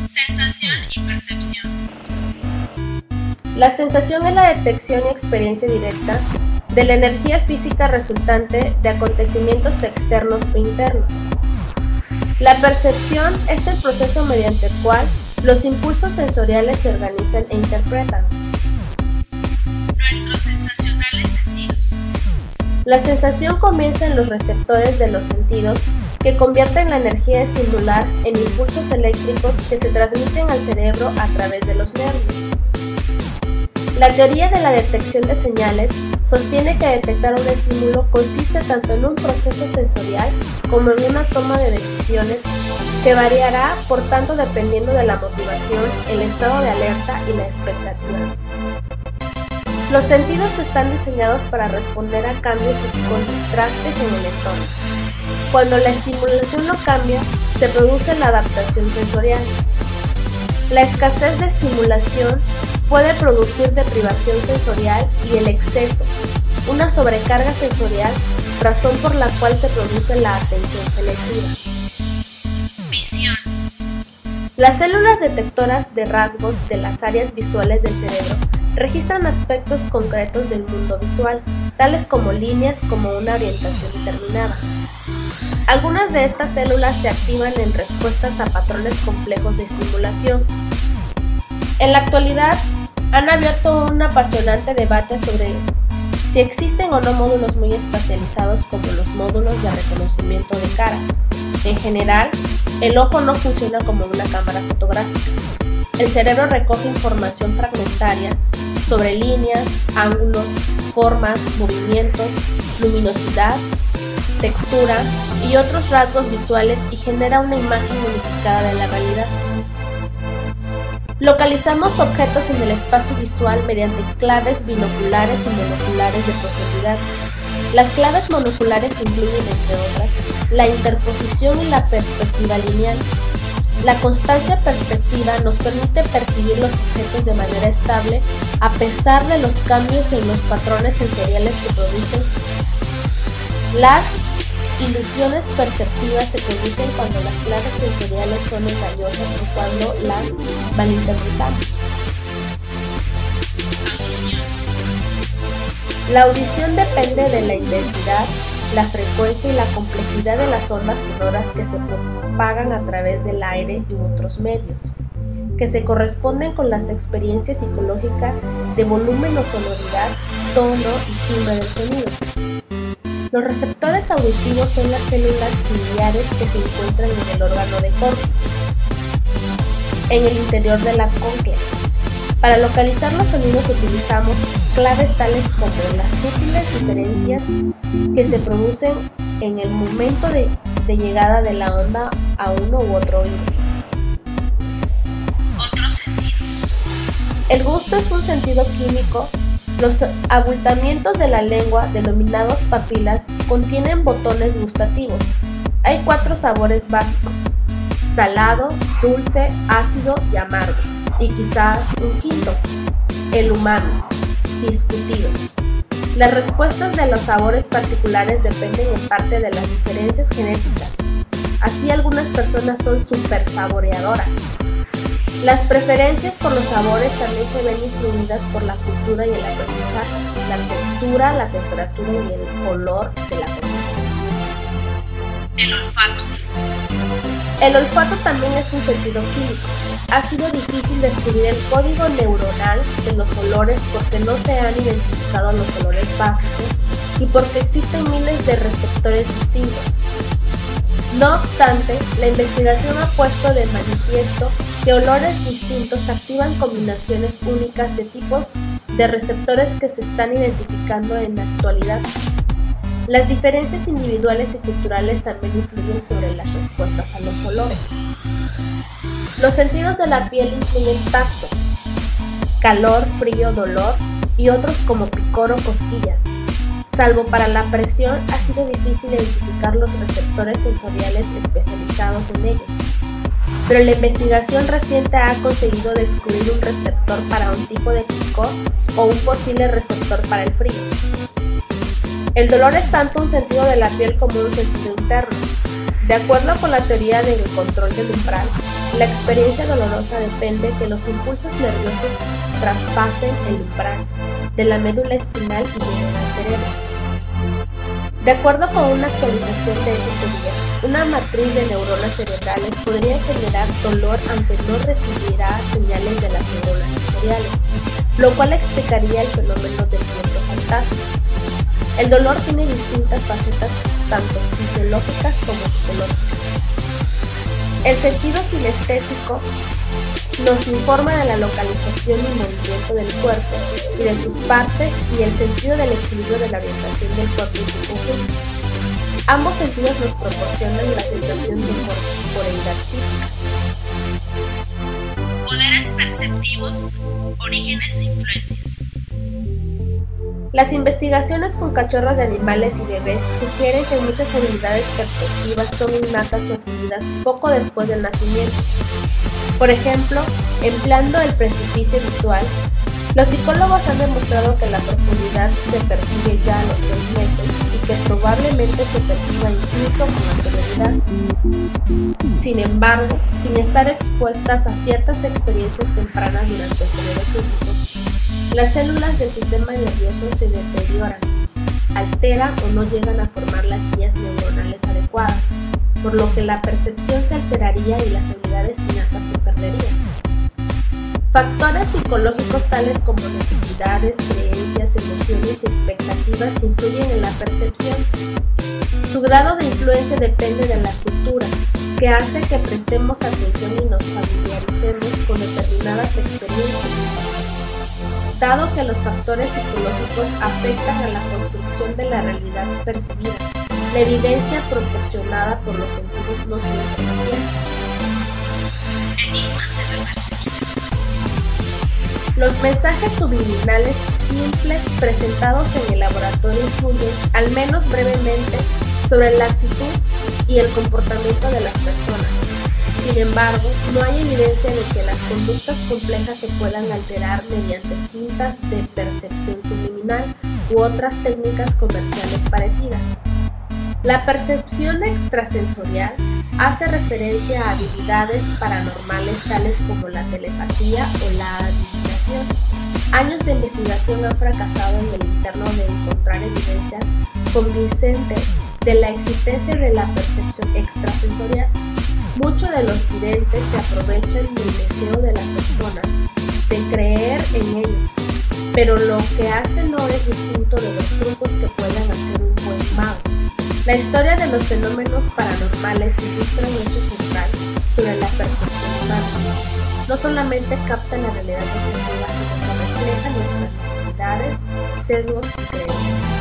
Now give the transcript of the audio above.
Sensación y percepción. La sensación es la detección y experiencia directa de la energía física resultante de acontecimientos externos o internos. La percepción es el proceso mediante el cual los impulsos sensoriales se organizan e interpretan. Nuestros sensacionales sentidos. La sensación comienza en los receptores de los sentidos que convierten la energía estimular en impulsos eléctricos que se transmiten al cerebro a través de los nervios. La teoría de la detección de señales sostiene que detectar un estímulo consiste tanto en un proceso sensorial como en una toma de decisiones que variará por tanto dependiendo de la motivación, el estado de alerta y la expectativa. Los sentidos están diseñados para responder a cambios y contrastes en el entorno. Cuando la estimulación no cambia, se produce la adaptación sensorial. La escasez de estimulación puede producir deprivación sensorial y el exceso, una sobrecarga sensorial, razón por la cual se produce la atención selectiva. Visión. Las células detectoras de rasgos de las áreas visuales del cerebro registran aspectos concretos del mundo visual, tales como líneas como una orientación determinada. Algunas de estas células se activan en respuestas a patrones complejos de estimulación. En la actualidad, han abierto un apasionante debate sobre si existen o no módulos muy especializados como los módulos de reconocimiento de caras. En general, el ojo no funciona como una cámara fotográfica. El cerebro recoge información fragmentaria sobre líneas, ángulos, formas, movimientos, luminosidad, textura y otros rasgos visuales y genera una imagen unificada de la realidad. Localizamos objetos en el espacio visual mediante claves binoculares y monoculares de profundidad. Las claves monoculares incluyen, entre otras, la interposición y la perspectiva lineal. La constancia perspectiva nos permite percibir los objetos de manera estable a pesar de los cambios en los patrones sensoriales que producen. Las ilusiones perceptivas se producen cuando las claves sensoriales son engañosas o cuando las malinterpretamos. Audición. La audición depende de la intensidad, la frecuencia y la complejidad de las ondas sonoras que se propagan a través del aire y otros medios, que se corresponden con las experiencias psicológicas de volumen o sonoridad, tono y timbre del sonido. Los receptores auditivos son las células ciliares que se encuentran en el órgano de Corti, en el interior de la cónclea. Para localizar los sonidos utilizamos claves tales como las sutiles diferencias que se producen en el momento de llegada de la onda a uno u otro oído. Otros sentidos. El gusto es un sentido químico. Los abultamientos de la lengua, denominados papilas, contienen botones gustativos. Hay 4 sabores básicos: salado, dulce, ácido y amargo. Y quizás un quinto, el umami, discutido. Las respuestas de los sabores particulares dependen en parte de las diferencias genéticas. Así algunas personas son super saboreadoras. Las preferencias por los sabores también se ven influidas por la cultura y el aprendizaje, la textura, la temperatura y el olor de la comida. El olfato. El olfato también es un sentido químico. Ha sido difícil descubrir el código neuronal de los olores porque no se han identificado los olores básicos y porque existen miles de receptores distintos. No obstante, la investigación ha puesto de manifiesto que olores distintos activan combinaciones únicas de tipos de receptores que se están identificando en la actualidad. Las diferencias individuales y culturales también influyen sobre las respuestas a los olores. Los sentidos de la piel incluyen tacto, calor, frío, dolor y otros como picor o cosquillas. Salvo para la presión, ha sido difícil identificar los receptores sensoriales especializados en ellos. Pero la investigación reciente ha conseguido descubrir un receptor para un tipo de picor o un posible receptor para el frío. El dolor es tanto un sentido de la piel como un sentido interno. De acuerdo con la teoría del control del umbral, La experiencia dolorosa depende de que los impulsos nerviosos traspasen el umbral de la médula espinal y lleguen al cerebro. De acuerdo con una actualización de esta teoría, una matriz de neuronas cerebrales podría generar dolor aunque no recibiera señales de las neuronas sensoriales, lo cual explicaría el fenómeno del viento fantasma. El dolor tiene distintas facetas, tanto fisiológicas como psicológicas. El sentido sinestésico nos informa de la localización y movimiento del cuerpo y de sus partes, y el sentido del equilibrio de la orientación del cuerpo en su conjunto. Ambos sentidos nos proporcionan la sensación de corporeidad física. Poderes perceptivos, orígenes e influencias. Las investigaciones con cachorros de animales y bebés sugieren que muchas habilidades perceptivas son innatas o adquiridas poco después del nacimiento. Por ejemplo, empleando el precipicio visual, los psicólogos han demostrado que la profundidad se percibe ya a los 6 meses y que probablemente se perciba incluso con anterioridad. Sin embargo, sin estar expuestas a ciertas experiencias tempranas durante el periodo crítico, las células del sistema nervioso se deterioran, alteran o no llegan a formar las vías neuronales adecuadas, por lo que la percepción se alteraría y las habilidades innatas se perderían. Factores psicológicos tales como necesidades, creencias, emociones y expectativas influyen en la percepción. Su grado de influencia depende de la cultura, que hace que prestemos atención y nos familiaricemos con determinadas experiencias. Dado que los factores psicológicos afectan a la construcción de la realidad percibida, la evidencia proporcionada por los sentidos no siempre es cierta. Enigmas de la percepción. Los mensajes subliminales simples presentados en el laboratorio influyen, al menos brevemente, sobre la actitud y el comportamiento de las personas. Sin embargo, no hay evidencia de que las conductas complejas se puedan alterar mediante cintas de percepción subliminal u otras técnicas comerciales parecidas. La percepción extrasensorial hace referencia a habilidades paranormales tales como la telepatía o la adivinación. Años de investigación han fracasado en el interno de encontrar evidencia convincente de la existencia de la percepción extrasensorial. Muchos de los videntes se aprovechan del deseo de las personas de creer en ellos, pero lo que hacen no es distinto de los trucos que pueden hacer un buen mago. La historia de los fenómenos paranormales ilustra un hecho central sobre la percepción humana. No solamente captan la realidad objetiva, sino que reflejan nuestras necesidades, sesgos y creencias.